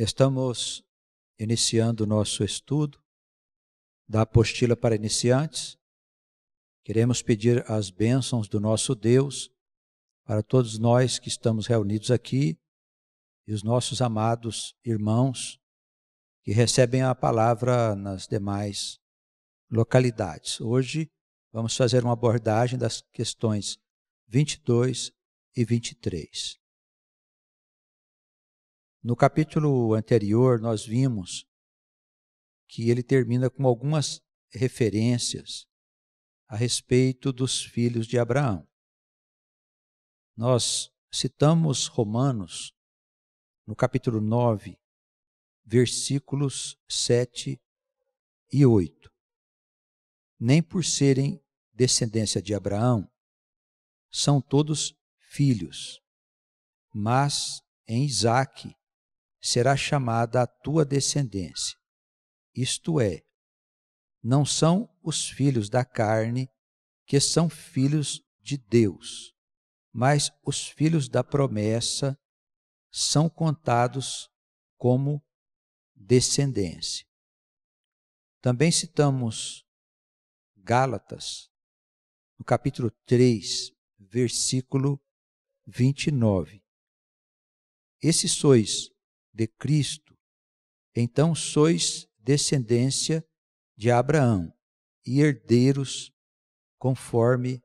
Estamos iniciando o nosso estudo da apostila para iniciantes. Queremos pedir as bênçãos do nosso Deus para todos nós que estamos reunidos aqui e os nossos amados irmãos que recebem a palavra nas demais localidades. Hoje vamos fazer uma abordagem das questões 22 e 23. No capítulo anterior, nós vimos que ele termina com algumas referências a respeito dos filhos de Abraão. Nós citamos Romanos, no capítulo 9, versículos 7 e 8. Nem por serem descendência de Abraão, são todos filhos, mas em Isaque será chamada a tua descendência. Isto é, não são os filhos da carne que são filhos de Deus, mas os filhos da promessa são contados como descendência. Também citamos Gálatas, no capítulo 3, versículo 29. E se sois de Cristo, então sois descendência de Abraão e herdeiros conforme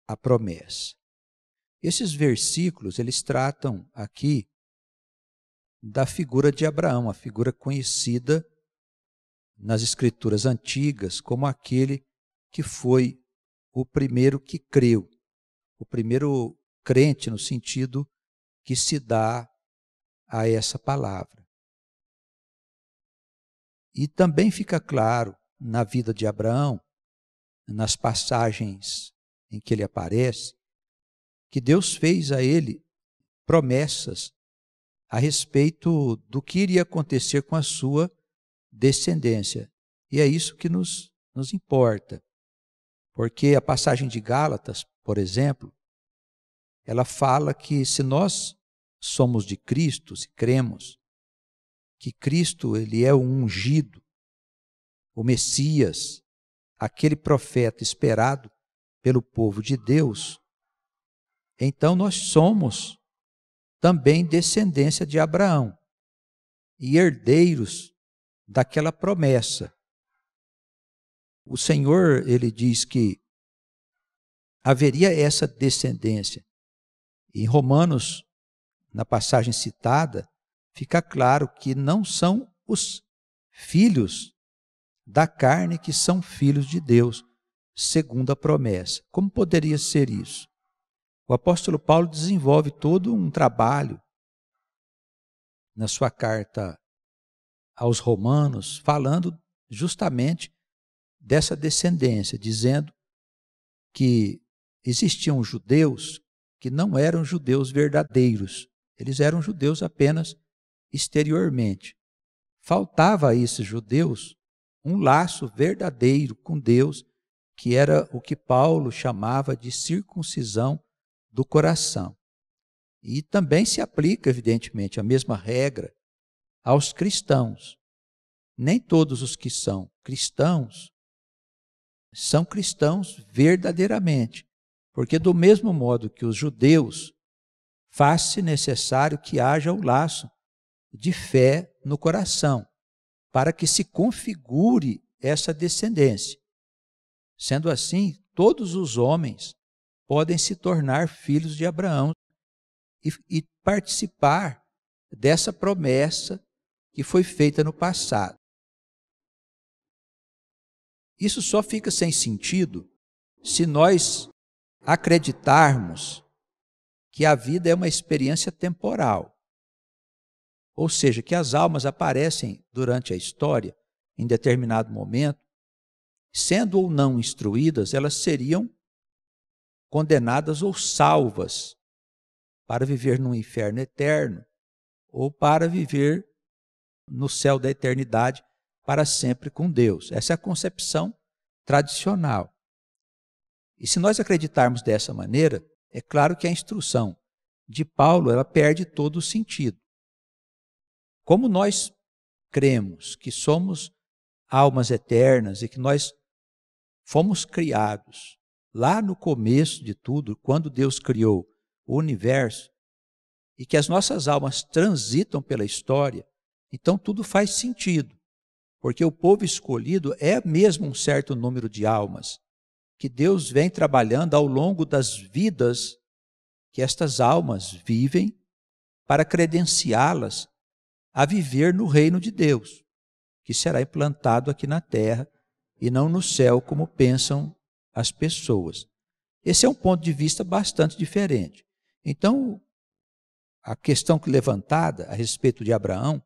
a promessa. Esses versículos, eles tratam aqui da figura de Abraão, a figura conhecida nas escrituras antigas como aquele que foi o primeiro que creu, o primeiro crente no sentido que se dá a essa palavra. E também fica claro na vida de Abraão, nas passagens em que ele aparece, que Deus fez a ele promessas a respeito do que iria acontecer com a sua descendência. E é isso que nos importa. Porque a passagem de Gálatas, por exemplo, ela fala que se nós somos de Cristo, se cremos que Cristo ele é o ungido, o Messias, aquele profeta esperado pelo povo de Deus, então nós somos também descendência de Abraão e herdeiros daquela promessa. O Senhor, ele diz que haveria essa descendência. Em Romanos, na passagem citada, fica claro que não são os filhos da carne que são filhos de Deus, segundo a promessa. Como poderia ser isso? O apóstolo Paulo desenvolve todo um trabalho na sua carta aos Romanos, falando justamente dessa descendência, dizendo que existiam judeus que não eram judeus verdadeiros, eles eram judeus apenas exteriormente. Faltava a esses judeus um laço verdadeiro com Deus, que era o que Paulo chamava de circuncisão do coração. E também se aplica, evidentemente, a mesma regra aos cristãos. Nem todos os que são cristãos verdadeiramente, porque do mesmo modo que os judeus, faz-se necessário que haja o laço de fé no coração, para que se configure essa descendência. Sendo assim, todos os homens podem se tornar filhos de Abraão e participar dessa promessa que foi feita no passado. Isso só fica sem sentido se nós acreditarmos que a vida é uma experiência temporal. Ou seja, que as almas aparecem durante a história, em determinado momento, sendo ou não instruídas, elas seriam condenadas ou salvas para viver num inferno eterno ou para viver no céu da eternidade para sempre com Deus. Essa é a concepção tradicional. E se nós acreditarmos dessa maneira, é claro que a instrução de Paulo ela perde todo o sentido. como nós cremos que somos almas eternas e que nós fomos criados lá no começo de tudo, quando Deus criou o universo, e que as nossas almas transitam pela história, então tudo faz sentido, porque o povo escolhido é mesmo um certo número de almas, que Deus vem trabalhando ao longo das vidas que estas almas vivem para credenciá-las a viver no reino de Deus, que será implantado aqui na terra e não no céu, como pensam as pessoas. Esse é um ponto de vista bastante diferente. Então, a questão levantada a respeito de Abraão,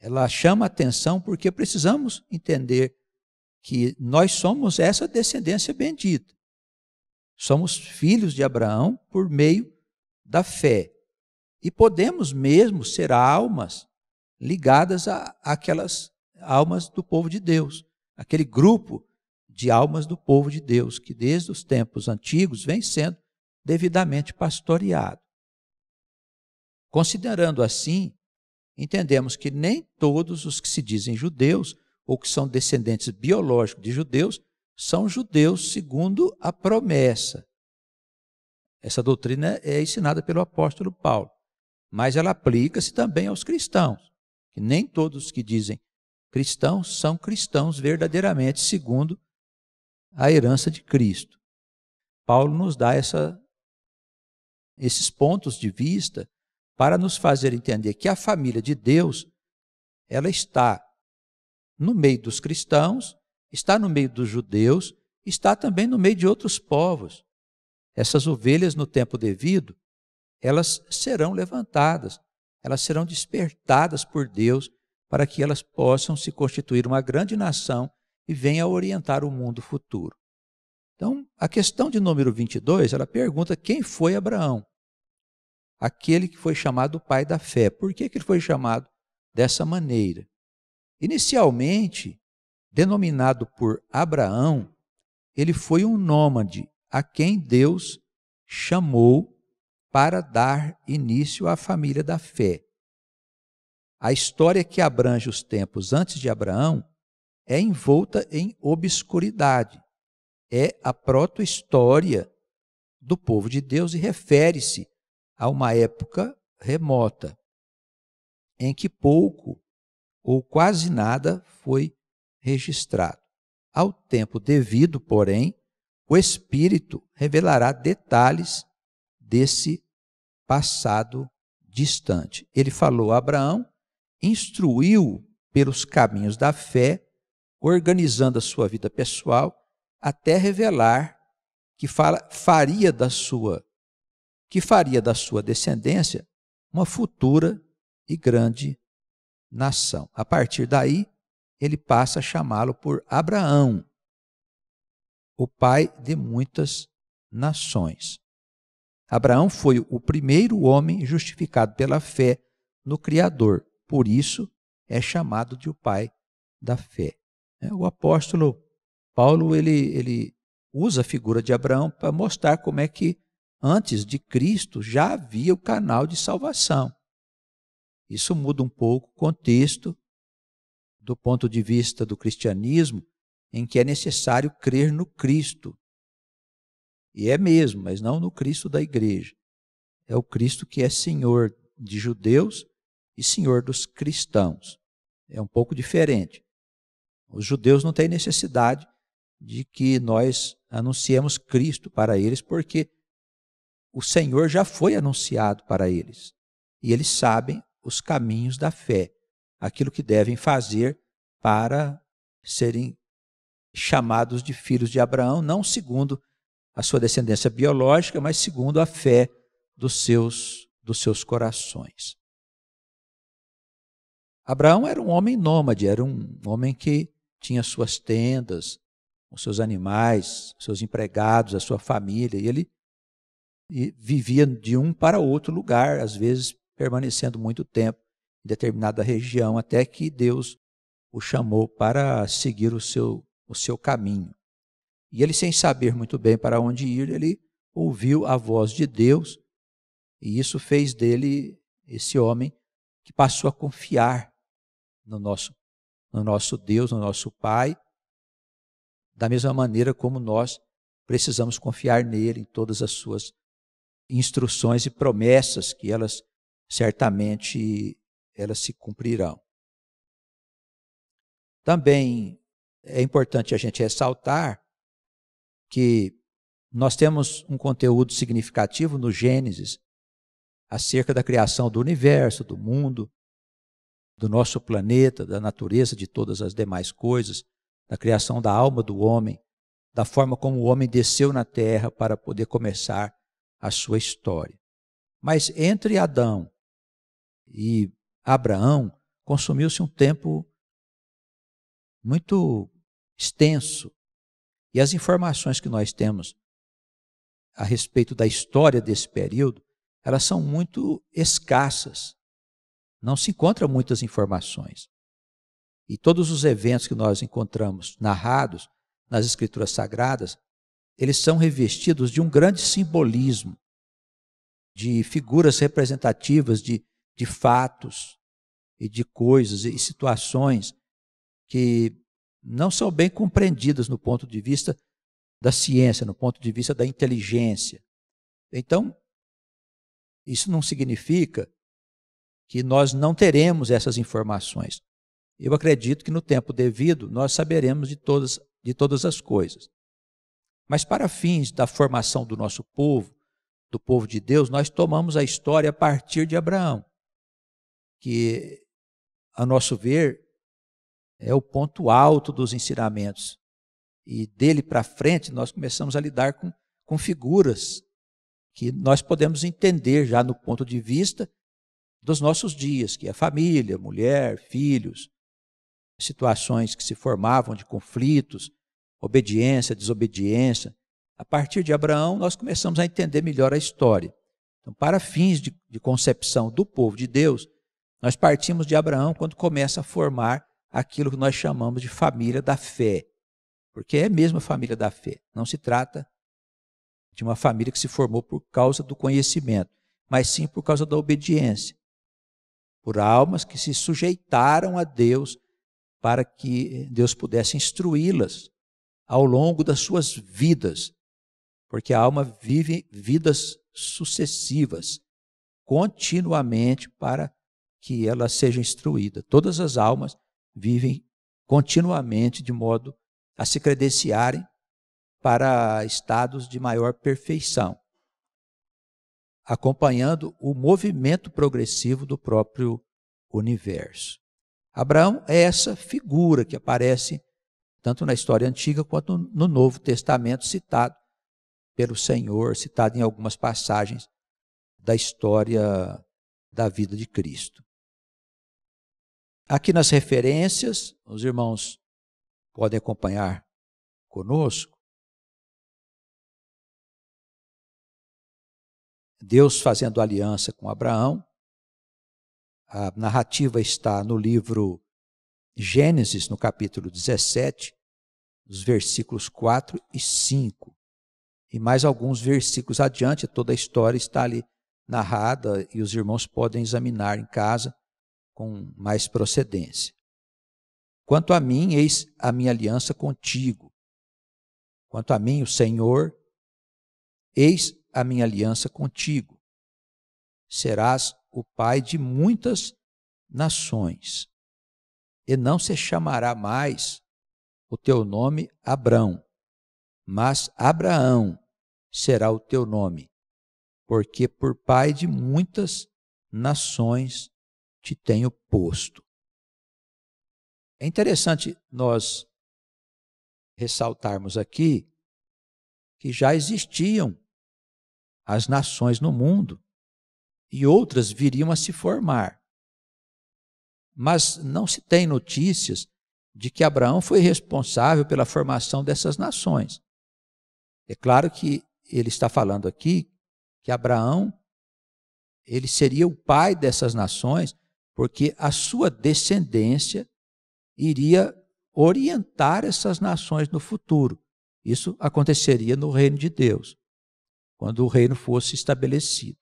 ela chama a atenção porque precisamos entender que nós somos essa descendência bendita. Somos filhos de Abraão por meio da fé. E podemos mesmo ser almas ligadas àquelas almas do povo de Deus, aquele grupo de almas do povo de Deus, que desde os tempos antigos vem sendo devidamente pastoreado. Considerando assim, entendemos que nem todos os que se dizem judeus ou que são descendentes biológicos de judeus são judeus segundo a promessa. Essa doutrina é ensinada pelo apóstolo Paulo, mas ela aplica-se também aos cristãos, que nem todos que dizem cristãos são cristãos verdadeiramente segundo a herança de Cristo. Paulo nos dá esses pontos de vista para nos fazer entender que a família de Deus, ela está no meio dos cristãos, está no meio dos judeus, está também no meio de outros povos. Essas ovelhas, no tempo devido, elas serão levantadas, elas serão despertadas por Deus para que elas possam se constituir uma grande nação e venha a orientar o mundo futuro. Então, a questão de número 22, ela pergunta quem foi Abraão? Aquele que foi chamado pai da fé. Por que ele foi chamado dessa maneira? Inicialmente, denominado por Abraão, ele foi um nômade a quem Deus chamou para dar início à família da fé. A história que abrange os tempos antes de Abraão é envolta em obscuridade. É a proto-história do povo de Deus e refere-se a uma época remota, em que pouco ou quase nada foi registrado. Ao tempo devido, porém, o Espírito revelará detalhes desse passado distante. Ele falou a Abraão, instruiu pelos caminhos da fé, organizando a sua vida pessoal, até revelar que faria da sua descendência uma futura e grande nação. A partir daí, ele passa a chamá-lo por Abraão, o pai de muitas nações. Abraão foi o primeiro homem justificado pela fé no Criador. Por isso, é chamado de o pai da fé. O apóstolo Paulo, ele usa a figura de Abraão para mostrar como é que, antes de Cristo, já havia o canal de salvação. Isso muda um pouco o contexto do ponto de vista do cristianismo, em que é necessário crer no Cristo. E é mesmo, mas não no Cristo da igreja. É o Cristo que é Senhor de judeus e Senhor dos cristãos. É um pouco diferente. Os judeus não têm necessidade de que nós anunciemos Cristo para eles, porque o Senhor já foi anunciado para eles. E eles sabem os caminhos da fé, aquilo que devem fazer para serem chamados de filhos de Abraão, não segundo a sua descendência biológica, mas segundo a fé dos seus corações. Abraão era um homem nômade, era um homem que tinha suas tendas, os seus animais, seus empregados, a sua família, e ele vivia de um para outro lugar, às vezes permanecendo muito tempo em determinada região, até que Deus o chamou para seguir o seu caminho. E ele, sem saber muito bem para onde ir, ele ouviu a voz de Deus, e isso fez dele, esse homem, que passou a confiar no nosso Deus, no nosso Pai, da mesma maneira como nós precisamos confiar nele em todas as suas instruções e promessas, que elas certamente elas se cumprirão. Também é importante a gente ressaltar que nós temos um conteúdo significativo no Gênesis acerca da criação do universo, do mundo, do nosso planeta, da natureza, de todas as demais coisas, da criação da alma do homem, da forma como o homem desceu na terra para poder começar a sua história. Mas entre Adão e Abraão, consumiu-se um tempo muito extenso. E as informações que nós temos a respeito da história desse período, elas são muito escassas. Não se encontram muitas informações. E todos os eventos que nós encontramos narrados nas Escrituras Sagradas, eles são revestidos de um grande simbolismo, de figuras representativas de fatos e de coisas e situações que não são bem compreendidas no ponto de vista da ciência, no ponto de vista da inteligência. Então, isso não significa que nós não teremos essas informações. Eu acredito que no tempo devido nós saberemos de todas as coisas. Mas para fins da formação do nosso povo, do povo de Deus, nós tomamos a história a partir de Abraão, que, a nosso ver, é o ponto alto dos ensinamentos. E dele para frente nós começamos a lidar com figuras que nós podemos entender já no ponto de vista dos nossos dias, que é família, mulher, filhos, situações que se formavam de conflitos, obediência, desobediência. A partir de Abraão, nós começamos a entender melhor a história. Então, para fins de concepção do povo de Deus, nós partimos de Abraão quando começa a formar aquilo que nós chamamos de família da fé. Porque é mesmo a família da fé. Não se trata de uma família que se formou por causa do conhecimento, mas sim por causa da obediência. Por almas que se sujeitaram a Deus para que Deus pudesse instruí-las ao longo das suas vidas. Porque a alma vive vidas sucessivas, continuamente, para que ela seja instruída. Todas as almas vivem continuamente de modo a se credenciarem para estados de maior perfeição, acompanhando o movimento progressivo do próprio universo. Abraão é essa figura que aparece tanto na história antiga quanto no Novo Testamento, citado pelo Senhor, citado em algumas passagens da história da vida de Cristo. Aqui nas referências, os irmãos podem acompanhar conosco. Deus fazendo aliança com Abraão. A narrativa está no livro Gênesis, no capítulo 17, os versículos 4 e 5. E mais alguns versículos adiante, toda a história está ali narrada e os irmãos podem examinar em casa com mais procedência. Quanto a mim, eis a minha aliança contigo. Quanto a mim, o Senhor, eis a minha aliança contigo. Serás o pai de muitas nações, e não se chamará mais o teu nome Abrão, mas Abraão será o teu nome, porque por pai de muitas nações te tenho posto. É interessante nós ressaltarmos aqui que já existiam as nações no mundo e outras viriam a se formar. Mas não se tem notícias de que Abraão foi responsável pela formação dessas nações. É claro que ele está falando aqui que Abraão, ele seria o pai dessas nações, porque a sua descendência iria orientar essas nações no futuro. Isso aconteceria no reino de Deus, quando o reino fosse estabelecido.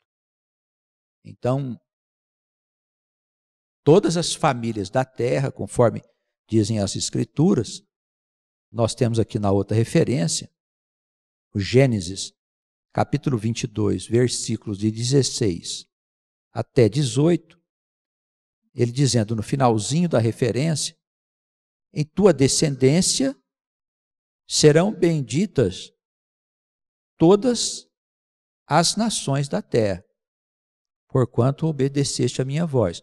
Então, todas as famílias da terra, conforme dizem as Escrituras. Nós temos aqui na outra referência, o Gênesis, capítulo 22, versículos de 16 até 18, ele dizendo no finalzinho da referência: em tua descendência serão benditas todas as nações da terra, porquanto obedeceste a minha voz.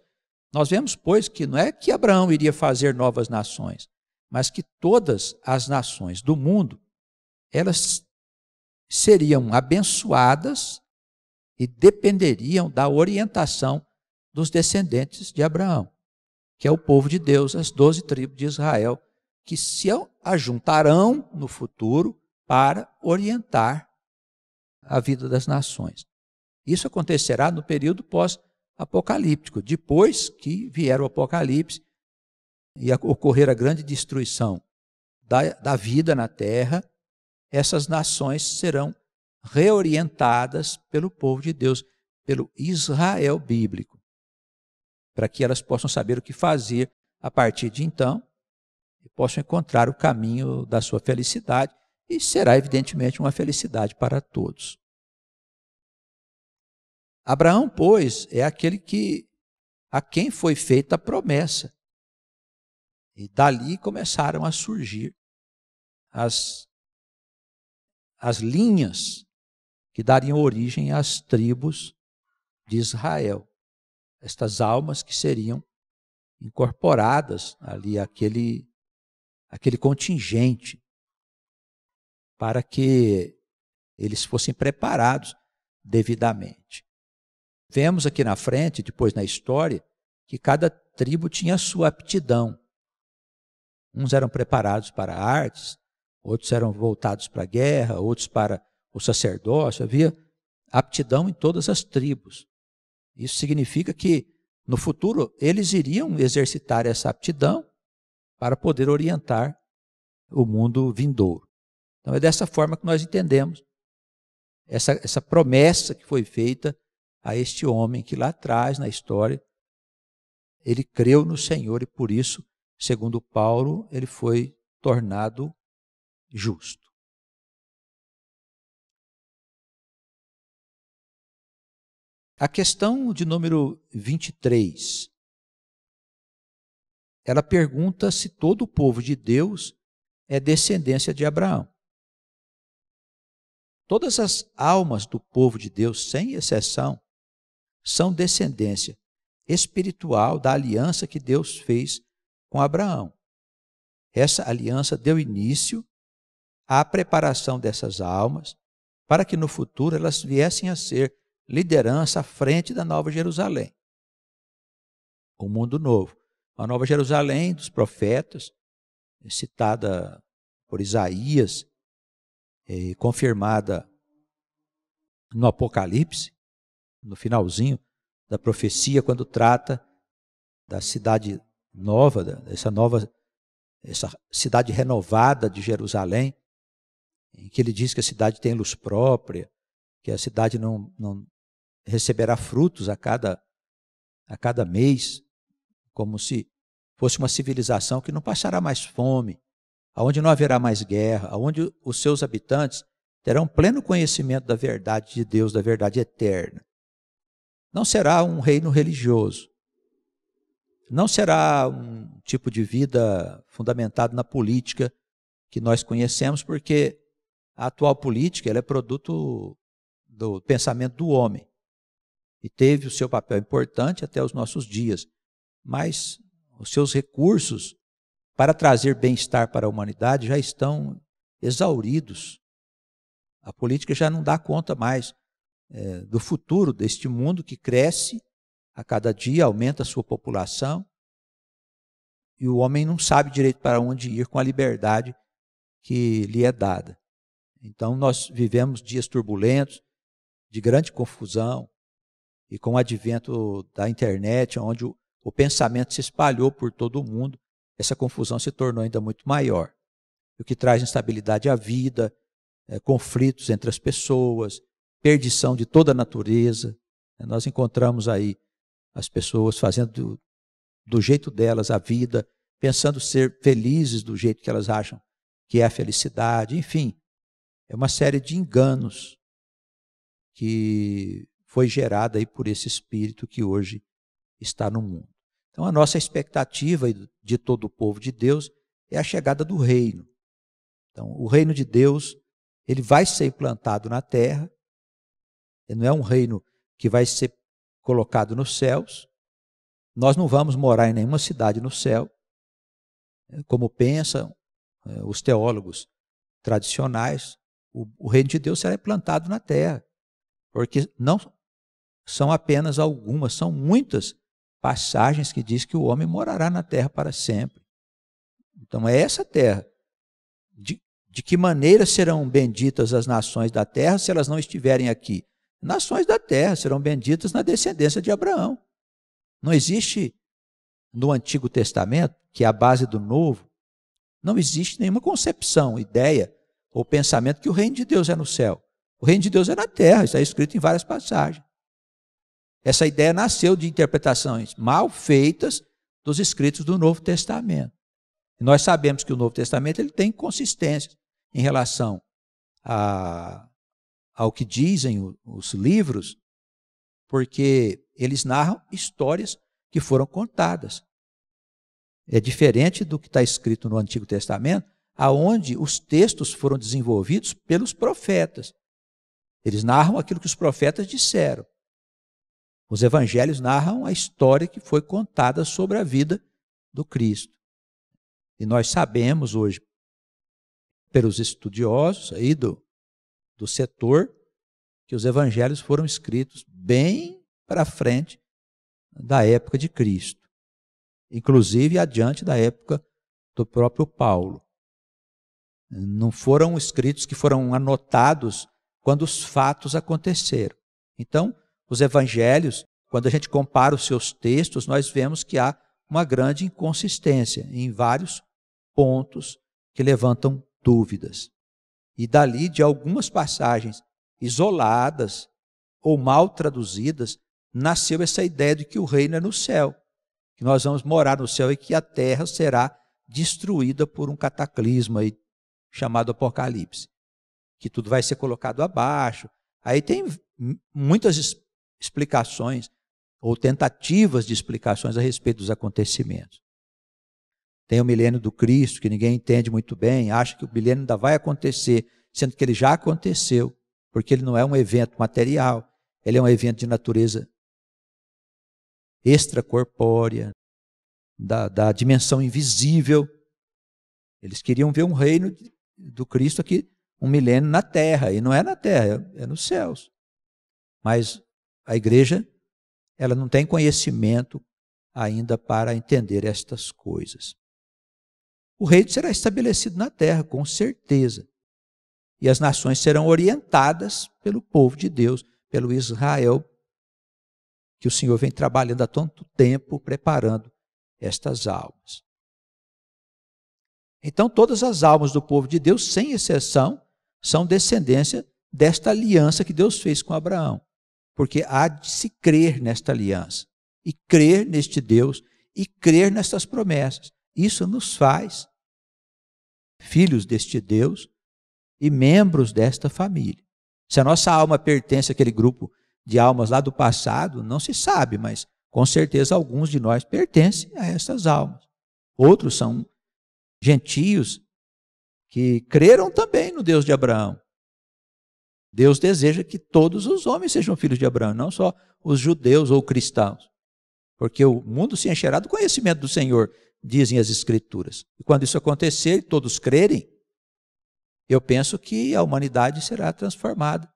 Nós vemos, pois, que não é que Abraão iria fazer novas nações, mas que todas as nações do mundo, elas seriam abençoadas e dependeriam da orientação dos descendentes de Abraão, que é o povo de Deus, as 12 tribos de Israel, que se ajuntarão no futuro para orientar a vida das nações. Isso acontecerá no período pós-apocalíptico, depois que vier o Apocalipse e ocorrer a grande destruição da vida na terra. Essas nações serão reorientadas pelo povo de Deus, pelo Israel bíblico, para que elas possam saber o que fazer a partir de então e possam encontrar o caminho da sua felicidade, e será evidentemente uma felicidade para todos. Abraão, pois, é aquele a quem foi feita a promessa, e dali começaram a surgir as linhas que dariam origem às tribos de Israel. Estas almas que seriam incorporadas ali àquele contingente, para que eles fossem preparados devidamente. Vemos aqui na frente, depois na história, que cada tribo tinha a sua aptidão. Uns eram preparados para artes, outros eram voltados para a guerra, outros para o sacerdócio. Havia aptidão em todas as tribos. Isso significa que, no futuro, eles iriam exercitar essa aptidão para poder orientar o mundo vindouro. Então, é dessa forma que nós entendemos essa promessa que foi feita a este homem que lá atrás, na história, ele creu no Senhor e, por isso, segundo Paulo, ele foi tornado justo. A questão de número 23, ela pergunta se todo o povo de Deus é descendência de Abraão. Todas as almas do povo de Deus, sem exceção, são descendência espiritual da aliança que Deus fez com Abraão. Essa aliança deu início à preparação dessas almas para que no futuro elas viessem a ser liderança à frente da Nova Jerusalém. O mundo novo. A Nova Jerusalém dos profetas, citada por Isaías, confirmada no Apocalipse, no finalzinho da profecia, quando trata da cidade nova, essa cidade renovada de Jerusalém, em que ele diz que a cidade tem luz própria, que a cidade não receberá frutos a cada mês, como se fosse uma civilização que não passará mais fome, aonde não haverá mais guerra, aonde os seus habitantes terão pleno conhecimento da verdade de Deus, da verdade eterna. Não será um reino religioso, não será um tipo de vida fundamentado na política que nós conhecemos, porque a atual política ela é produto do pensamento do homem e teve o seu papel importante até os nossos dias, mas os seus recursos para trazer bem-estar para a humanidade já estão exauridos. A política já não dá conta mais do futuro deste mundo que cresce a cada dia, aumenta a sua população, e o homem não sabe direito para onde ir com a liberdade que lhe é dada. Então nós vivemos dias turbulentos, de grande confusão, e com o advento da internet, onde o pensamento se espalhou por todo o mundo, essa confusão se tornou ainda muito maior, o que traz instabilidade à vida, conflitos entre as pessoas, perdição de toda a natureza. Nós encontramos aí as pessoas fazendo do jeito delas a vida, pensando ser felizes do jeito que elas acham que é a felicidade, enfim, é uma série de enganos que foi gerada aí por esse espírito que hoje está no mundo. Então a nossa expectativa de todo o povo de Deus é a chegada do reino. Então o reino de Deus, ele vai ser implantado na terra, ele não é um reino que vai ser colocado nos céus. Nós não vamos morar em nenhuma cidade no céu, como pensam os teólogos tradicionais. O reino de Deus será implantado na terra, porque não são apenas algumas, são muitas passagens que diz que o homem morará na terra para sempre. Então é essa terra. De que maneira serão benditas as nações da terra se elas não estiverem aqui? Nações da terra serão benditas na descendência de Abraão. Não existe no Antigo Testamento, que é a base do Novo, não existe nenhuma concepção, ideia ou pensamento que o reino de Deus é no céu. O reino de Deus é na terra, está escrito em várias passagens. Essa ideia nasceu de interpretações mal feitas dos escritos do Novo Testamento. E nós sabemos que o Novo Testamento ele tem consistência em relação ao que dizem os livros, porque eles narram histórias que foram contadas. É diferente do que está escrito no Antigo Testamento, aonde os textos foram desenvolvidos pelos profetas. Eles narram aquilo que os profetas disseram. Os evangelhos narram a história que foi contada sobre a vida do Cristo. E nós sabemos hoje, pelos estudiosos aí do setor, que os evangelhos foram escritos bem para frente da época de Cristo, inclusive adiante da época do próprio Paulo. Não foram escritos que foram anotados quando os fatos aconteceram. Então, os evangelhos, quando a gente compara os seus textos, nós vemos que há uma grande inconsistência em vários pontos que levantam dúvidas. E dali, de algumas passagens isoladas ou mal traduzidas, nasceu essa ideia de que o reino é no céu, que nós vamos morar no céu e que a terra será destruída por um cataclisma aí, chamado Apocalipse, que tudo vai ser colocado abaixo. Aí tem muitas explicações ou tentativas de explicações a respeito dos acontecimentos. Tem o milênio do Cristo, que ninguém entende muito bem, acha que o milênio ainda vai acontecer, sendo que ele já aconteceu, porque ele não é um evento material, ele é um evento de natureza extracorpórea, da dimensão invisível. Eles queriam ver um reino do Cristo aqui, um milênio na terra, e não é na terra, é nos céus. Mas a igreja, ela não tem conhecimento ainda para entender estas coisas. O reino será estabelecido na terra, com certeza. E as nações serão orientadas pelo povo de Deus, pelo Israel, que o Senhor vem trabalhando há tanto tempo, preparando estas almas. Então, todas as almas do povo de Deus, sem exceção, são descendência desta aliança que Deus fez com Abraão. Porque há de se crer nesta aliança, e crer neste Deus, e crer nestas promessas. Isso nos faz filhos deste Deus e membros desta família. Se a nossa alma pertence àquele grupo de almas lá do passado, não se sabe, mas com certeza alguns de nós pertencem a essas almas. Outros são gentios que creram também no Deus de Abraão. Deus deseja que todos os homens sejam filhos de Abraão, não só os judeus ou cristãos. Porque o mundo se encherá do conhecimento do Senhor, dizem as Escrituras. E quando isso acontecer e todos crerem, eu penso que a humanidade será transformada,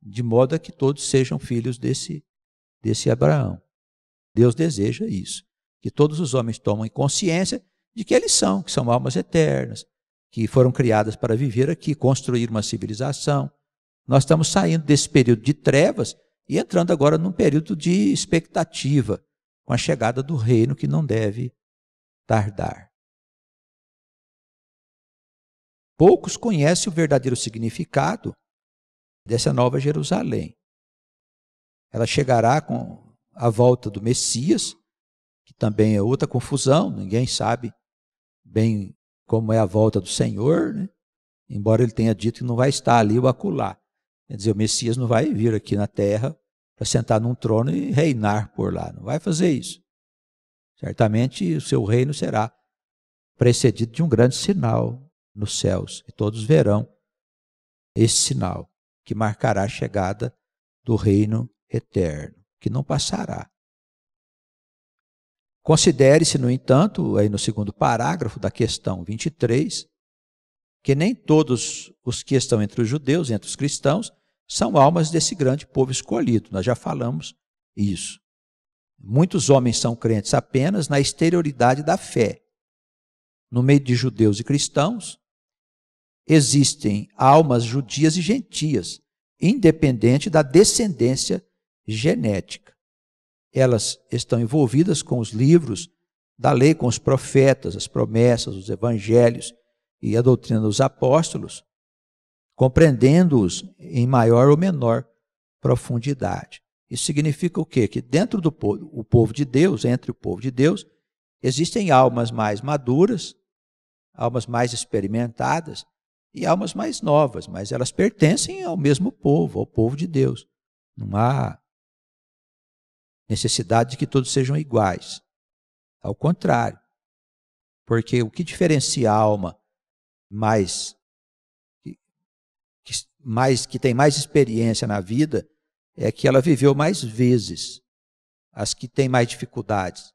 de modo a que todos sejam filhos desse Abraão. Deus deseja isso, que todos os homens tomem consciência de que eles são, que são almas eternas, que foram criadas para viver aqui, construir uma civilização. Nós estamos saindo desse período de trevas e entrando agora num período de expectativa, com a chegada do reino que não deve tardar. Poucos conhecem o verdadeiro significado dessa nova Jerusalém. Ela chegará com a volta do Messias, que também é outra confusão, ninguém sabe bem como é a volta do Senhor, né? Embora ele tenha dito que não vai estar ali ou acolá. Quer dizer, o Messias não vai vir aqui na terra para sentar num trono e reinar por lá, não vai fazer isso. Certamente o seu reino será precedido de um grande sinal nos céus, e todos verão esse sinal que marcará a chegada do reino eterno, que não passará. Considere-se, no entanto, aí no segundo parágrafo da questão 23, que nem todos os que estão entre os judeus, entre os cristãos, são almas desse grande povo escolhido. Nós já falamos isso. Muitos homens são crentes apenas na exterioridade da fé. No meio de judeus e cristãos, existem almas judias e gentias, independente da descendência genética. Elas estão envolvidas com os livros da lei, com os profetas, as promessas, os evangelhos e a doutrina dos apóstolos, compreendendo-os em maior ou menor profundidade. Isso significa o quê? Que dentro do povo de Deus, entre o povo de Deus, existem almas mais maduras, almas mais experimentadas e almas mais novas, mas elas pertencem ao mesmo povo, ao povo de Deus. Não há necessidade de que todos sejam iguais. Ao contrário, porque o que diferencia a alma que tem mais experiência na vida é que ela viveu mais vezes. As que têm mais dificuldades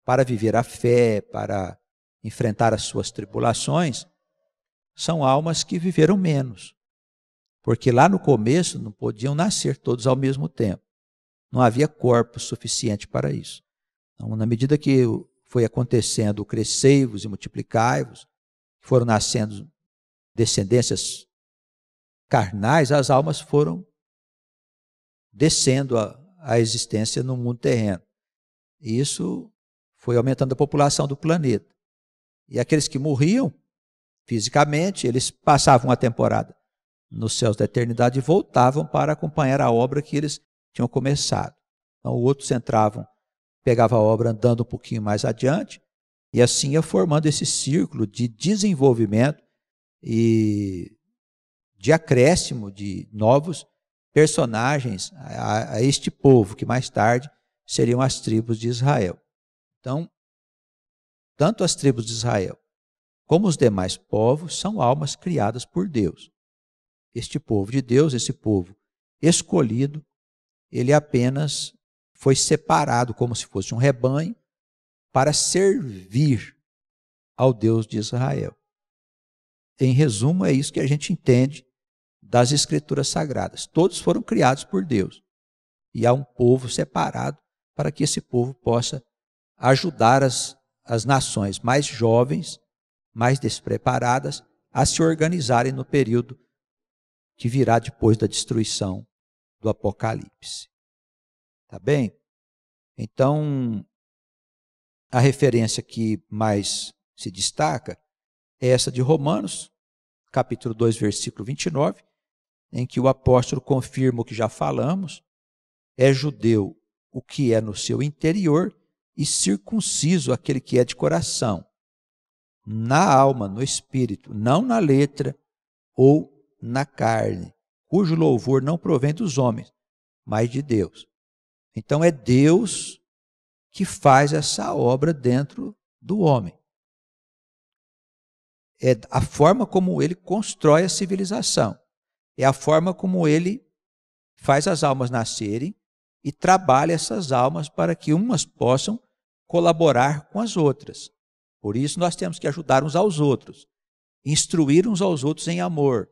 para viver a fé, para enfrentar as suas tribulações, são almas que viveram menos. Porque lá no começo não podiam nascer todos ao mesmo tempo. Não havia corpo suficiente para isso. Então, na medida que foi acontecendo o crescei-vos e multiplicai-vos, foram nascendo descendências carnais, as almas foram descendo a existência no mundo terreno. E isso foi aumentando a população do planeta. E aqueles que morriam fisicamente, eles passavam a temporada nos céus da eternidade e voltavam para acompanhar a obra que eles tinham começado. Então, outros entravam, pegavam a obra andando um pouquinho mais adiante, e assim ia formando esse círculo de desenvolvimento e de acréscimo de novos personagens a este povo, que mais tarde seriam as tribos de Israel. Então, tanto as tribos de Israel como os demais povos são almas criadas por Deus. Este povo de Deus, esse povo escolhido, ele apenas foi separado como se fosse um rebanho para servir ao Deus de Israel. Em resumo, é isso que a gente entende das Escrituras Sagradas. Todos foram criados por Deus. E há um povo separado para que esse povo possa ajudar as nações mais jovens, mais despreparadas, a se organizarem no período que virá depois da destruição do Apocalipse. Tá bem? Então, a referência que mais se destaca é essa de Romanos, capítulo 2, versículo 29, em que o apóstolo confirma o que já falamos: é judeu o que é no seu interior e circunciso aquele que é de coração, na alma, no espírito, não na letra ou na carne, cujo louvor não provém dos homens, mas de Deus. Então é Deus que faz essa obra dentro do homem. É a forma como ele constrói a civilização. É a forma como ele faz as almas nascerem e trabalha essas almas para que umas possam colaborar com as outras. Por isso nós temos que ajudar uns aos outros, instruir uns aos outros em amor.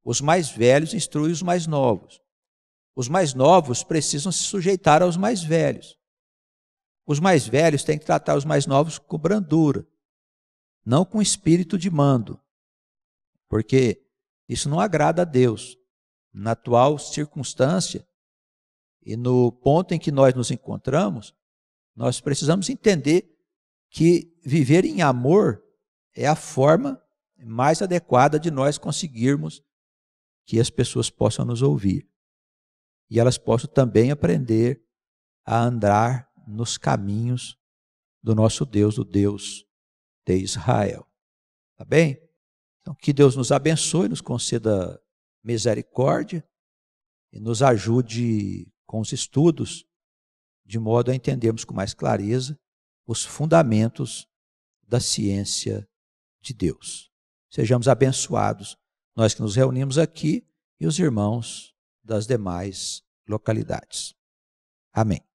Os mais velhos instruem os mais novos. Os mais novos precisam se sujeitar aos mais velhos. Os mais velhos têm que tratar os mais novos com brandura, não com espírito de mando, porque isso não agrada a Deus. Na atual circunstância e no ponto em que nós nos encontramos, nós precisamos entender que viver em amor é a forma mais adequada de nós conseguirmos que as pessoas possam nos ouvir. E elas possam também aprender a andar nos caminhos do nosso Deus, do Deus de Israel. Tá bem? Então, que Deus nos abençoe, nos conceda misericórdia e nos ajude com os estudos, de modo a entendermos com mais clareza os fundamentos da ciência de Deus. Sejamos abençoados, nós que nos reunimos aqui e os irmãos das demais localidades. Amém.